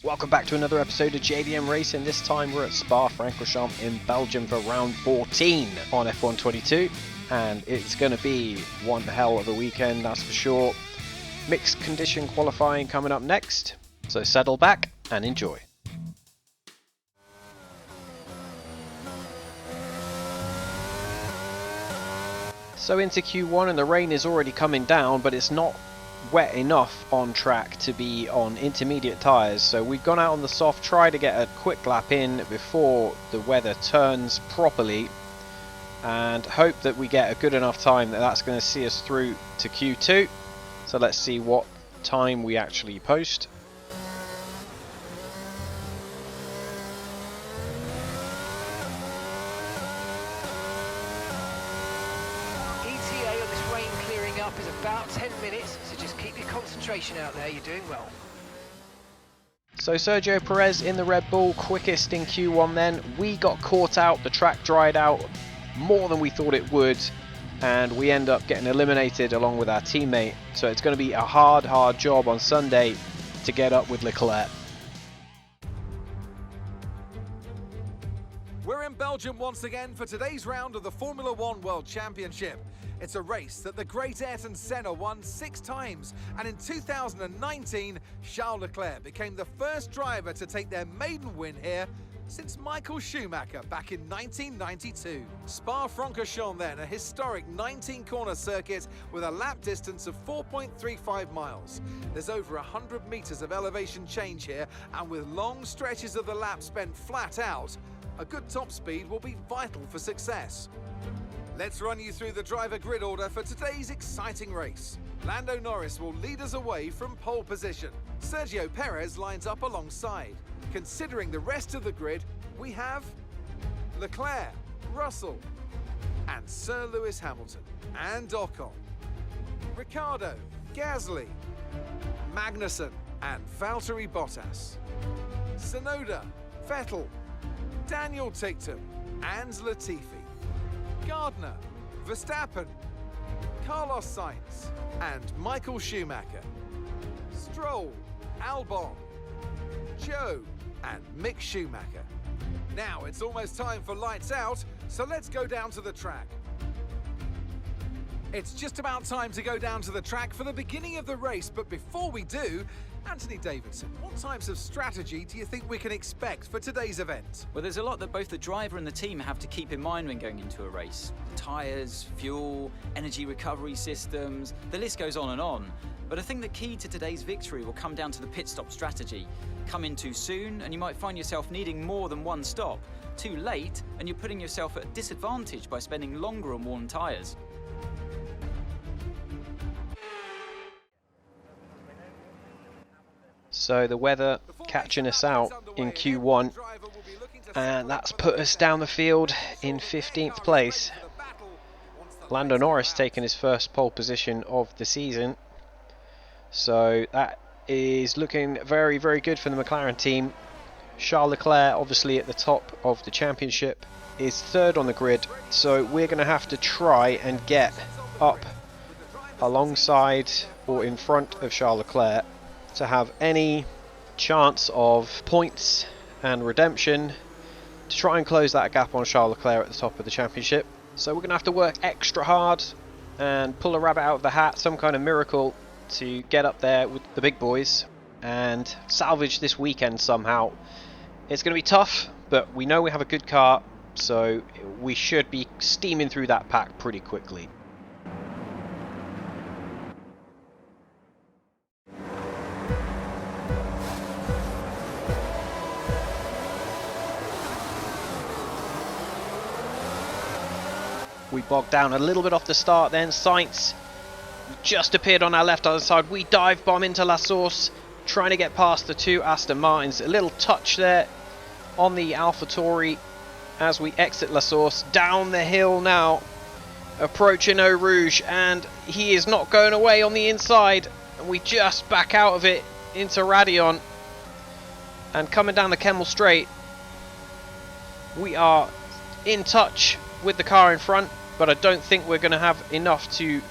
Welcome back to another episode of JDM Racing. This time we're at Spa-Francorchamps in Belgium for round 14 on F1 22, and it's going to be one hell of a weekend, that's for sure. Mixed condition qualifying coming up next, so settle back and enjoy. So into Q1, and the rain is already coming down, but it's not wet enough on track to be on intermediate tyres, so we've gone out on the soft, try to get a quick lap in before the weather turns properly, and hope that we get a good enough time that's going to see us through to Q2. So let's see what time we actually post. Is about 10 minutes, so just keep your concentration out there, you're doing well. So Sergio Perez in the Red Bull, quickest in Q1 then. We got caught out, the track dried out more than we thought it would, and we end up getting eliminated along with our teammate. So it's going to be a hard job on Sunday to get up with Leclerc. We're in Belgium once again for today's round of the Formula One World Championship. It's a race that the great Ayrton Senna won 6 times, and in 2019, Charles Leclerc became the first driver to take their maiden win here since Michael Schumacher back in 1992. Spa-Francorchamps then, a historic 19-corner circuit with a lap distance of 4.35 miles. There's over 100 meters of elevation change here, and with long stretches of the lap spent flat out, a good top speed will be vital for success. Let's run you through the driver grid order for today's exciting race. Lando Norris will lead us away from pole position. Sergio Perez lines up alongside. Considering the rest of the grid, we have Leclerc, Russell, and Sir Lewis Hamilton, and Ocon, Ricciardo, Gasly, Magnussen, and Valtteri Bottas, Tsunoda, Vettel, Daniel Ticktum, and Latifi, Gardner, Verstappen, Carlos Sainz, and Michael Schumacher, Stroll, Albon, Joe, and Mick Schumacher. Now it's almost time for lights out, so let's go down to the track. It's just about time to go down to the track for the beginning of the race, but before we do, Anthony Davidson, what types of strategy do you think we can expect for today's event? Well, there's a lot that both the driver and the team have to keep in mind when going into a race. Tyres, fuel, energy recovery systems, the list goes on and on. But I think the key to today's victory will come down to the pit stop strategy. Come in too soon and you might find yourself needing more than one stop. Too late and you're putting yourself at a disadvantage by spending longer on worn tyres. So the weather catching us out in Q1, and that's put us down the field in 15th place. Lando Norris taking his first pole position of the season, so that is looking very good for the McLaren team. Charles Leclerc, obviously at the top of the championship, is third on the grid, so we're going to have to try and get up alongside or in front of Charles Leclerc to have any chance of points and redemption to try and close that gap on Charles Leclerc at the top of the championship. So we're going to have to work extra hard and pull a rabbit out of the hat, some kind of miracle, to get up there with the big boys and salvage this weekend somehow. It's going to be tough, but we know we have a good car, so we should be steaming through that pack pretty quickly. We bogged down a little bit off the start then. Sainz just appeared on our left hand side. We dive bomb into La Source, trying to get past the 2 Aston Martins. A little touch there on the AlphaTauri as we exit La Source. Down the hill now, approaching Eau Rouge, and he is not going away on the inside. And we just back out of it into Radion. And coming down the Kemmel Straight, we are in touch with the car in front, but I don't think we're going to have enough to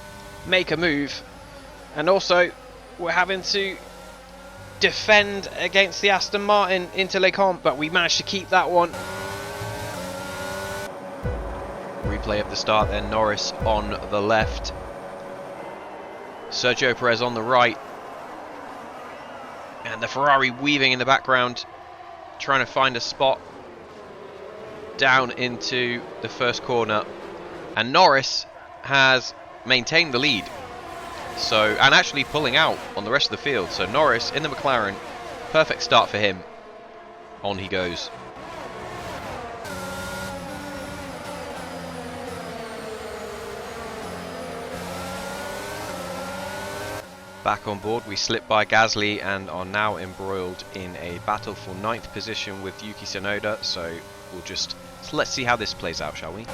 make a move. And also we're having to defend against the Aston Martin into Les Comps, but we managed to keep that one. Replay of the start then, Norris on the left, Sergio Perez on the right, and the Ferrari weaving in the background, trying to find a spot down into the first corner. And Norris has maintained the lead, so, and actually pulling out on the rest of the field. So Norris in the McLaren, perfect start for him. On he goes. Back on board, we slipped by Gasly and are now embroiled in a battle for 9th position with Yuki Tsunoda. So let's see how this plays out, shall we?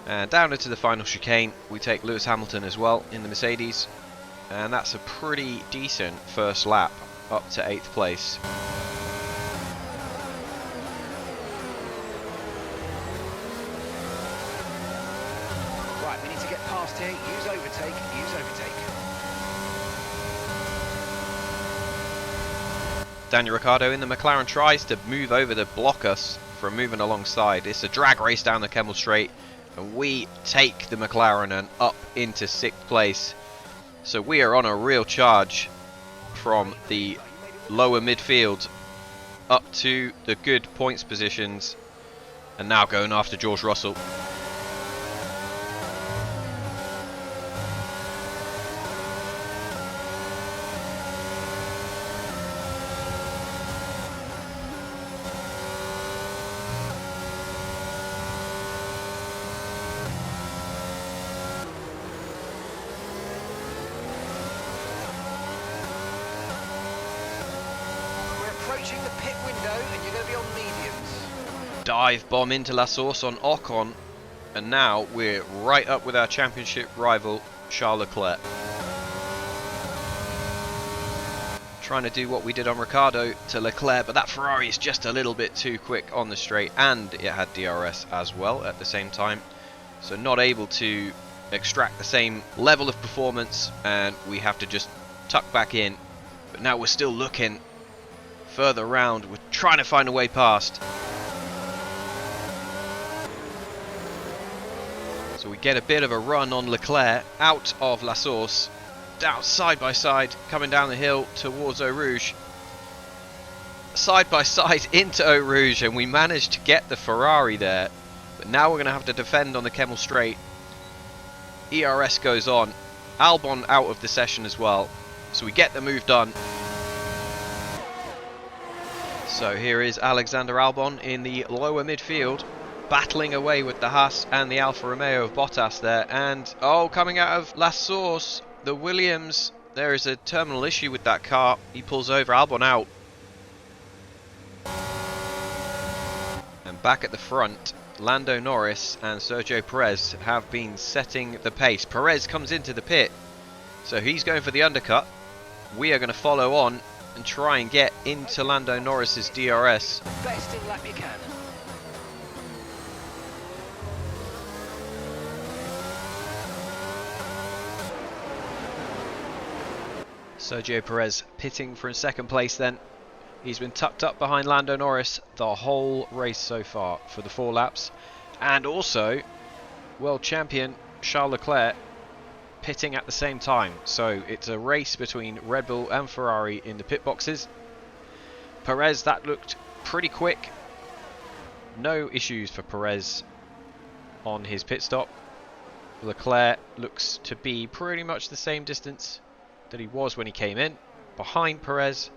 And down into the final chicane, we take Lewis Hamilton as well in the Mercedes, and that's a pretty decent first lap up to 8th place. Right, we need to get past here. Use overtake, use overtake. Daniel Ricciardo in the McLaren tries to move over to block us from moving alongside. It's a drag race down the Kemmel Straight, and we take the McLaren and up into 6th place. So we are on a real charge from the lower midfield up to the good points positions, and now going after George Russell. Approaching the pit window, and you're going to be on mediums. Dive bomb into La Source on Ocon, and now we're right up with our championship rival Charles Leclerc. Trying to do what we did on Ricciardo to Leclerc, but that Ferrari is just a little bit too quick on the straight, and it had DRS as well at the same time, so not able to extract the same level of performance, and we have to just tuck back in. But now we're still looking further round, we're trying to find a way past. So we get a bit of a run on Leclerc out of La Source, down side by side, coming down the hill towards Eau Rouge. Side by side into Eau Rouge, and we managed to get the Ferrari there. But now we're going to have to defend on the Kemmel Straight. ERS goes on. Albon out of the session as well. So we get the move done. So here is Alexander Albon in the lower midfield, battling away with the Haas and the Alfa Romeo of Bottas there. And, oh, coming out of La Source, the Williams, there is a terminal issue with that car. He pulls over, Albon out. And back at the front, Lando Norris and Sergio Perez have been setting the pace. Perez comes into the pit, so he's going for the undercut. We are going to follow on and try and get into Lando Norris's DRS. Best in lap you can. Sergio Perez pitting for 2nd place then. He's been tucked up behind Lando Norris the whole race so far for the 4 laps. And also, world champion Charles Leclerc pitting at the same time. So it's a race between Red Bull and Ferrari in the pit boxes. Perez, that looked pretty quick. No issues for Perez on his pit stop. Leclerc looks to be pretty much the same distance that he was when he came in, behind Perez.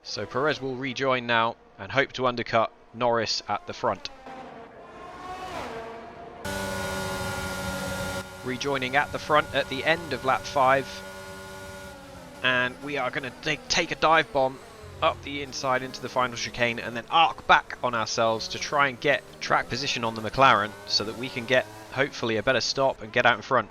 So Perez will rejoin now and hope to undercut Norris at the front. Rejoining at the front at the end of lap 5. And we are going to take a dive bomb up the inside into the final chicane and then arc back on ourselves to try and get track position on the McLaren so that we can get hopefully a better stop and get out in front.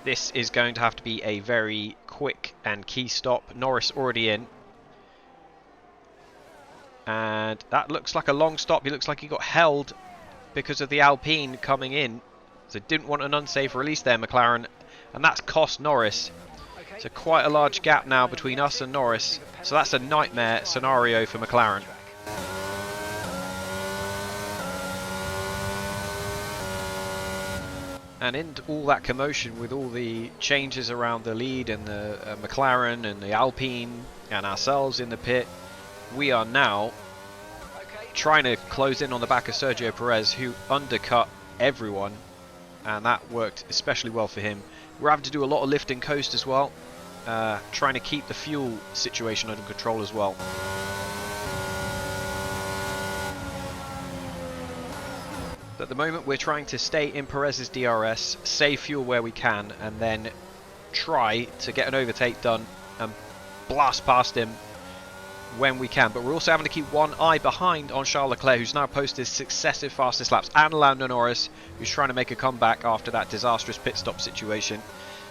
This is going to have to be a very quick and key stop. Norris already in. And that looks like a long stop. He looks like he got held because of the Alpine coming in. So didn't want an unsafe release there, McLaren. And that's cost Norris. So quite a large gap now between us and Norris. So that's a nightmare scenario for McLaren. And in all that commotion with all the changes around the lead and the McLaren and the Alpine and ourselves in the pit, we are now trying to close in on the back of Sergio Perez, who undercut everyone, and that worked especially well for him. We're having to do a lot of lift and coast as well, trying to keep the fuel situation under control as well. At the moment we're trying to stay in Perez's DRS, save fuel where we can, and then try to get an overtake done and blast past him when we can. But we're also having to keep one eye behind on Charles Leclerc, who's now posted successive fastest laps, and Lando Norris, who's trying to make a comeback after that disastrous pit stop situation.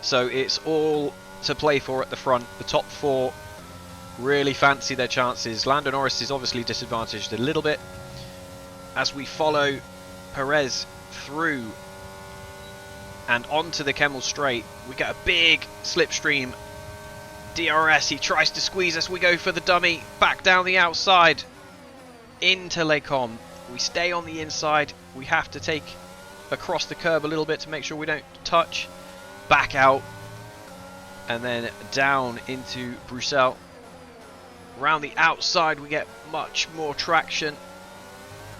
So it's all to play for at the front. The top 4 really fancy their chances. Lando Norris is obviously disadvantaged a little bit as we follow Perez through and onto the Kemmel Straight. We get a big slipstream. DRS, he tries to squeeze us. We go for the dummy, back down the outside into Leclerc. We stay on the inside. We have to take across the curb a little bit to make sure we don't touch. Back out and then down into Bruxelles. Around the outside we get much more traction.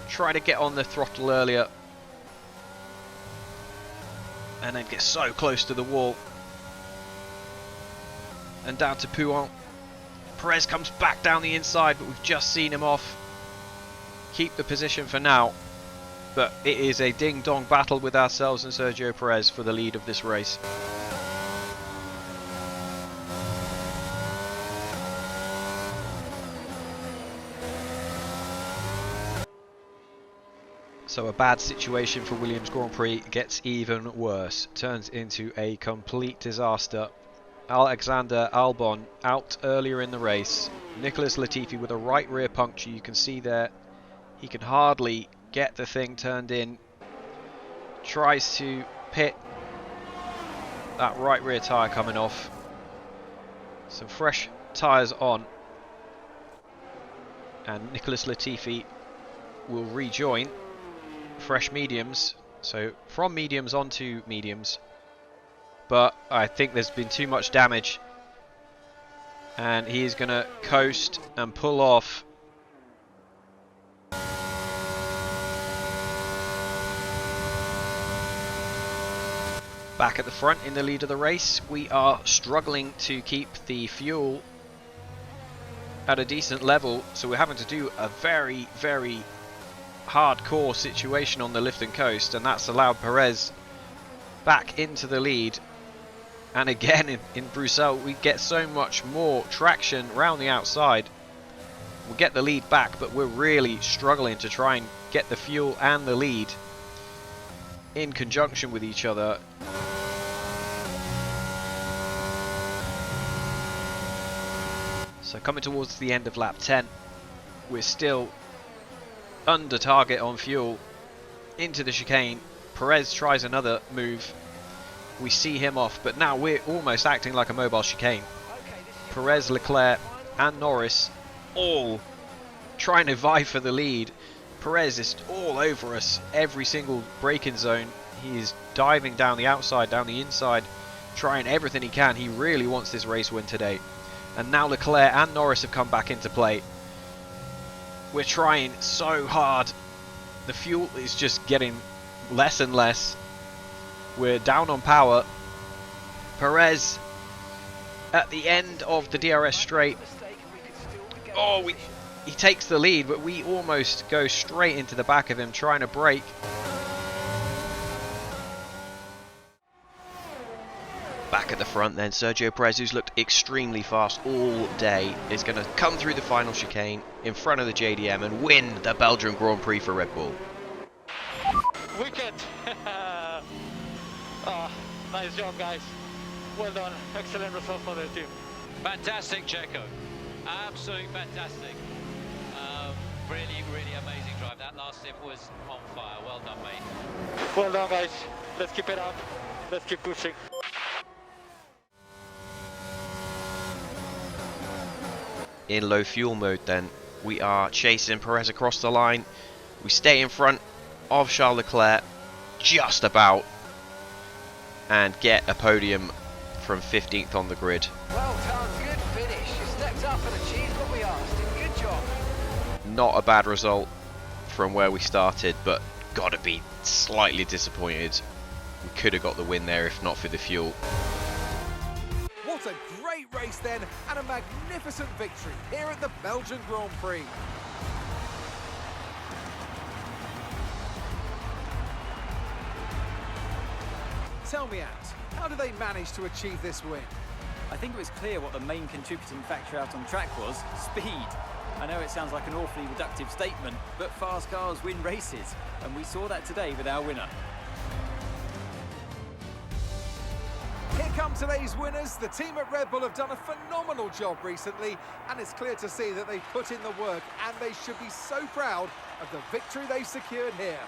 Try to get on the throttle earlier and then get so close to the wall. And down to Pouin. Perez comes back down the inside, but we've just seen him off. Keep the position for now, but it is a ding-dong battle with ourselves and Sergio Perez for the lead of this race. So a bad situation for Williams Grand Prix gets even worse, turns into a complete disaster. Alexander Albon out earlier in the race. Nicholas Latifi with a right rear puncture, you can see there. He can hardly get the thing turned in. Tries to pit. That right rear tyre coming off. Some fresh tyres on. And Nicholas Latifi will rejoin. Fresh mediums, so from mediums onto mediums, but I think there's been too much damage and he is going to coast and pull off. Back at the front in the lead of the race, we are struggling to keep the fuel at a decent level, so we're having to do a very hardcore situation on the lift and coast, and that's allowed Perez back into the lead. And again in Bruxelles we get so much more traction round the outside. We'll get the lead back, but we're really struggling to try and get the fuel and the lead in conjunction with each other. So coming towards the end of lap 10, we're still under target on fuel. Into the chicane, Perez tries another move. We see him off, but now we're almost acting like a mobile chicane. Perez, Leclerc and Norris all trying to vie for the lead. Perez is all over us, every single braking zone. He is diving down the outside, down the inside, trying everything he can. He really wants this race win today. And now Leclerc and Norris have come back into play. We're trying so hard. The fuel is just getting less and less. We're down on power. Perez at the end of the DRS straight. Oh, he takes the lead, but we almost go straight into the back of him trying to brake. Back at the front then, Sergio Perez, who's looked extremely fast all day, is going to come through the final chicane in front of the JDM and win the Belgian Grand Prix for Red Bull. Wicked! Oh, nice job, guys. Well done. Excellent result for the team. Fantastic, Checo. Absolutely fantastic. Really, really amazing drive. That last stint was on fire. Well done, mate. Well done, guys. Let's keep it up. Let's keep pushing. In low fuel mode then, we are chasing Perez across the line. We stay in front of Charles Leclerc, just about, and get a podium from 15th on the grid. Well done, good finish. You stepped up and achieved what we asked. Good job. Not a bad result from where we started, but gotta be slightly disappointed. We could have got the win there if not for the fuel. What a great race then, and a magnificent victory here at the Belgian Grand Prix. Tell me, Ant, how did they manage to achieve this win? I think it was clear what the main contributing factor out on track was: speed. I know it sounds like an awfully reductive statement, but fast cars win races, and we saw that today with our winner. Here come today's winners. The team at Red Bull have done a phenomenal job recently, and it's clear to see that they've put in the work, and they should be so proud of the victory they've secured here.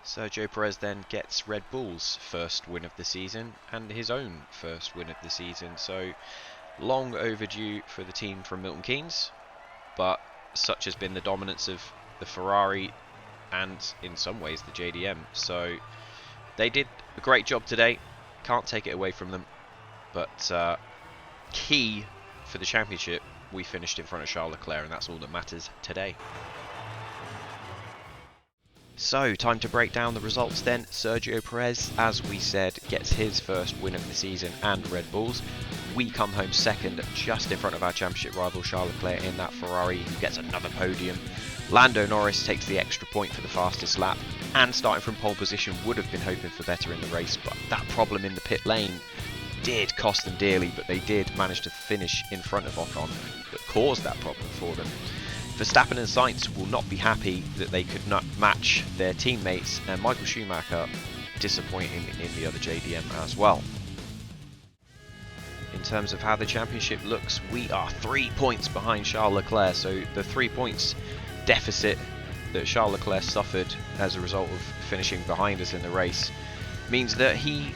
Sergio Perez then gets Red Bull's first win of the season and his own first win of the season, so long overdue for the team from Milton Keynes, but such has been the dominance of the Ferrari and in some ways the JDM, so they did a great job today, can't take it away from them, but key for the championship, we finished in front of Charles Leclerc, and that's all that matters today. So, time to break down the results then. Sergio Perez, as we said, gets his first win of the season and Red Bull's. We come home second, just in front of our championship rival Charles Leclerc in that Ferrari, who gets another podium. Lando Norris takes the extra point for the fastest lap, and starting from pole position would have been hoping for better in the race, but that problem in the pit lane did cost them dearly, but they did manage to finish in front of Ocon, that caused that problem for them. Verstappen and Sainz will not be happy that they could not match their teammates, and Michael Schumacher disappointing in the other JDM as well. In terms of how the championship looks, we are 3 points behind Charles Leclerc, so the 3 points deficit that Charles Leclerc suffered as a result of finishing behind us in the race means that he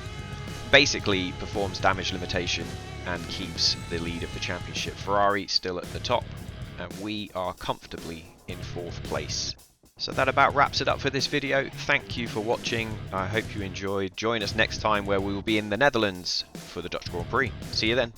basically performs damage limitation and keeps the lead of the championship. Ferrari still at the top, and we are comfortably in 4th place. So that about wraps it up for this video. Thank you for watching. I hope you enjoyed. Join us next time where we will be in the Netherlands for the Dutch Grand Prix. See you then.